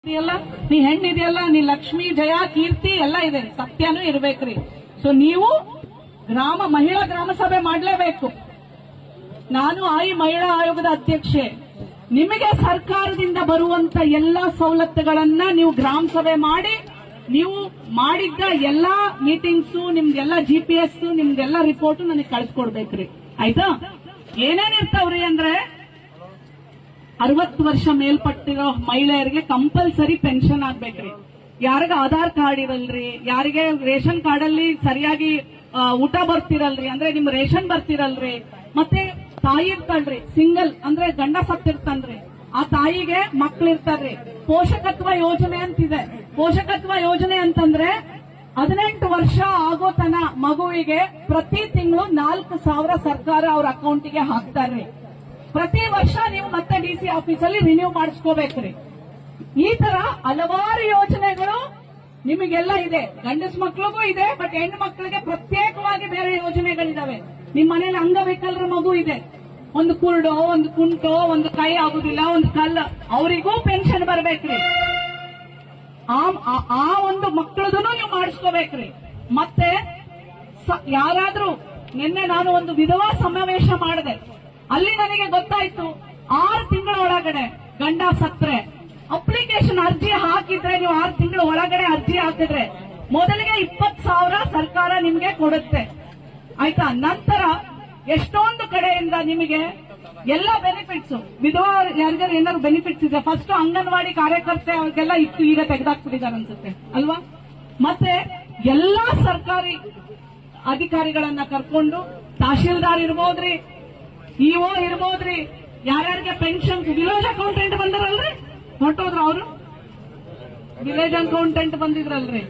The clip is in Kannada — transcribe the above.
ಇದೆಯಲ್ಲ, ನೀ ಹೆಣ್ಣಿದೆಯಲ್ಲ, ನೀ ಲಕ್ಷ್ಮಿ, ಜಯ, ಕೀರ್ತಿ ಎಲ್ಲ ಇದೆ, ಸತ್ಯನೂ ಇರ್ಬೇಕ್ರಿ. ಸೊ ನೀವು ಮಹಿಳಾ ಗ್ರಾಮ ಸಭೆ ಮಾಡ್ಲೇಬೇಕು. ನಾನು ಮಹಿಳಾ ಆಯೋಗದ ಅಧ್ಯಕ್ಷೆ. ನಿಮಗೆ ಸರ್ಕಾರದಿಂದ ಬರುವಂತ ಎಲ್ಲಾ ಸವಲತ್ತುಗಳನ್ನ ನೀವು ಗ್ರಾಮ ಸಭೆ ಮಾಡಿ, ನೀವು ಮಾಡಿದ್ದ ಎಲ್ಲಾ ಮೀಟಿಂಗ್ಸ್, ನಿಮ್ದೆಲ್ಲ GPS, ನಿಮ್ದೆಲ್ಲ ರಿಪೋರ್ಟ್ ನನಗೆ ಕಳಿಸ್ಕೊಡ್ಬೇಕ್ರಿ. ಆಯ್ತಾ? ಏನೇನಿರ್ತಾವ್ರಿ ಅಂದ್ರೆ 60 ವರ್ಷ ಮೇಲ್ಪಟ್ಟಿರೋ ಮಹಿಳೆಯರಿಗೆ ಕಂಪಲ್ಸರಿ ಪೆನ್ಷನ್ ಆಗ್ಬೇಕ್ರಿ. ಯಾರಿಗ ಆಧಾರ್ ಕಾರ್ಡ್ ಇರಲ್ರಿ, ಯಾರಿಗೆ ರೇಷನ್ ಕಾರ್ಡ್ ಅಲ್ಲಿ ಸರಿಯಾಗಿ ಊಟ ಬರ್ತಿರಲ್ರಿ, ಅಂದ್ರೆ ನಿಮ್ ರೇಷನ್ ಬರ್ತಿರಲ್ರಿ, ಮತ್ತೆ ತಾಯಿ ಇರ್ತಾಳ್ರಿ, ಸಿಂಗಲ್ ಅಂದ್ರೆ ಗಂಡ ಸತ್ತಿರ್ತಾನ್ರಿ, ಆ ತಾಯಿಗೆ ಮಕ್ಳಿರ್ತಾರ್ರಿ. ಪೋಷಕತ್ವ ಯೋಜನೆ ಅಂತಿದೆ. ಪೋಷಕತ್ವ ಯೋಜನೆ ಅಂತಂದ್ರೆ 18 ವರ್ಷ ಆಗೋತನ ಮಗುವಿಗೆ ಪ್ರತಿ ತಿಂಗಳು 4,000 ಸರ್ಕಾರ ಅವ್ರ ಅಕೌಂಟಿಗೆ ಹಾಕ್ತಾರ್ರಿ. ಪ್ರತಿ ವರ್ಷ ನೀವು ಮತ್ತೆ DC ಆಫೀಸಲ್ಲಿ ರಿನ್ಯೂ ಮಾಡಿಸ್ಕೋಬೇಕ್ರಿ. ಈ ತರ ಹಲವಾರು ಯೋಜನೆಗಳು ನಿಮಗೆಲ್ಲ ಇದೆ. ಗಂಡಸ್ ಮಕ್ಳಿಗೂ ಇದೆ, ಬಟ್ ಹೆಣ್ಣು ಮಕ್ಕಳಿಗೆ ಪ್ರತ್ಯೇಕವಾಗಿ ಬೇರೆ ಯೋಜನೆಗಳಿದಾವೆ. ನಿಮ್ ಮನೇಲಿ ಅಂಗವಿಕಲರ ಮಗು ಇದೆ, ಒಂದು ಕುರುಡೋ, ಒಂದು ಕುಂಟೋ, ಒಂದು ಕೈ ಆಗುದಿಲ್ಲ, ಒಂದು ಕಲ್ಲ, ಅವರಿಗೂ ಪೆನ್ಷನ್ ಬರ್ಬೇಕ್ರಿ. ಆ ಒಂದು ಮಕ್ಕಳದನ್ನು ನೀವು ಮಾಡಿಸ್ಕೋಬೇಕ್ರಿ. ಮತ್ತೆ ಯಾರಾದ್ರೂ ನಿನ್ನೆ ನಾನು ಒಂದು ವಿಧವಾ ಸಮಾವೇಶ ಮಾಡಿದೆ. ಅಲ್ಲಿ ನನಗೆ ಗೊತ್ತಾಯ್ತು, 6 ತಿಂಗಳ ಒಳಗಡೆ ಗಂಡ ಸತ್ರೆ ಅಪ್ಲಿಕೇಶನ್ ಅರ್ಜಿ ಹಾಕಿದ್ರೆ, ನೀವು 6 ತಿಂಗಳ ಒಳಗಡೆ ಅರ್ಜಿ ಹಾಕಿದ್ರೆ ಮೊದಲಿಗೆ 20,000 ಸರ್ಕಾರ ನಿಮ್ಗೆ ಕೊಡುತ್ತೆ. ಆಯ್ತಾ? ನಂತರ ಎಷ್ಟೊಂದು ಕಡೆಯಿಂದ ನಿಮಗೆ ಎಲ್ಲ ಬೆನಿಫಿಟ್ಸ್, ವಿಧವಾ ಯಾರಿಗಾರು ಏನಾದ್ರು ಬೆನಿಫಿಟ್ಸ್ ಇದೆ. ಫಸ್ಟ್ ಅಂಗನವಾಡಿ ಕಾರ್ಯಕರ್ತೆ ಅವ್ರಿಗೆಲ್ಲ ಇತ್ತು, ಈಗ ತೆಗೆದಾಕ್ಬಿಟ್ಟಿದ್ದಾರೆ ಅನ್ಸುತ್ತೆ ಅಲ್ವಾ? ಮತ್ತೆ ಎಲ್ಲಾ ಸರ್ಕಾರಿ ಅಧಿಕಾರಿಗಳನ್ನ ಕರ್ಕೊಂಡು, ತಹಶೀಲ್ದಾರ್ ಇರ್ಬೋದ್ರಿ, EO ಇರ್ಬೋದ್ರಿ, ಯಾರ್ಯಾರಿಗೆ ಪೆನ್ಷನ್, ವಿಲೇಜ್ ಅಕೌಂಟೆಂಟ್ ಬಂದಿರಲ್ರಿ, ಹೊರಟೋದ್ರು ಅವರು, ವಿಲೇಜ್ ಅಕೌಂಟೆಂಟ್ ಬಂದಿದ್ರಲ್ರಿ.